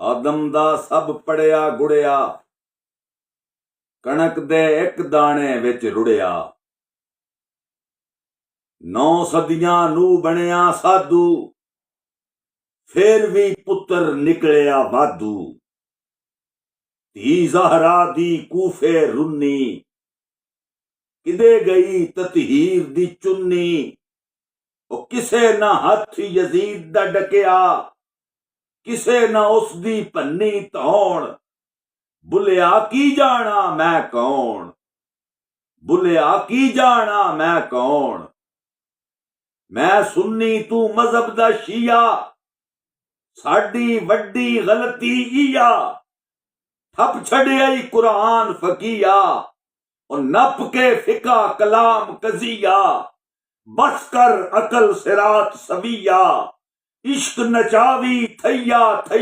ਆਦਮ ਦਾ ਸਭ ਪੜਿਆ ਗੁੜਿਆ, ਕਣਕ ਦੇ ਇੱਕ ਦਾਣੇ ਵਿੱਚ ਰੁੜਿਆ। 9 ਸਦੀਆਂ ਨੂੰ ਬਣਿਆ ਸਾਧੂ, ਫੇਰ ਵੀ ਪੁੱਤਰ ਨਿਕਲਿਆ ਵਾਧੂ। ਧੀ ਜ਼ਹਰਾ ਦੀ ਕੂਫੇ ਰੁੰਨੀ, ਕਿਦੇ ਗਈ ਤਤਹੀਰ ਦੀ ਚੁੰਨੀ। ਉਹ ਕਿਸੇ ਨਾ ਹੱਥ ਯਜ਼ੀਦ ਦਾ ਡਕਿਆ, ਕਿਸੇ ਨਾ ਉਸ ਦੀ ਭੰਨੀ ਧੌਣ। ਬੁਲਿਆ ਕੀ ਜਾਣਾ ਮੈਂ ਕੌਣ, ਬੁਲਿਆ ਕੀ ਜਾਣਾ ਮੈਂ ਕੌਣ। ਮੈਂ ਸੁੰਨੀ ਤੂੰ ਮਜ਼ਹਬ ਦਾ ਸ਼ੀਆ, ਸਾਡੀ ਵੱਡੀ ਗਲਤੀ ਈਆ। ਠੱਪ ਛੜਿਆ ਈ ਕੁਰਾਨ ਫਕੀਆ, ਉਹ ਨੱਪ ਕੇ ਫਿਕਾ ਕਲਾਮ ਕਜ਼ੀਆ। ਬਸ ਕਰ ਅਕਲ ਸਿਰਾਤ ਸਵੀਆ, ਇਸ਼ਕ ਨਚਾਵੀ ਥਈਆ ਥਈਆ।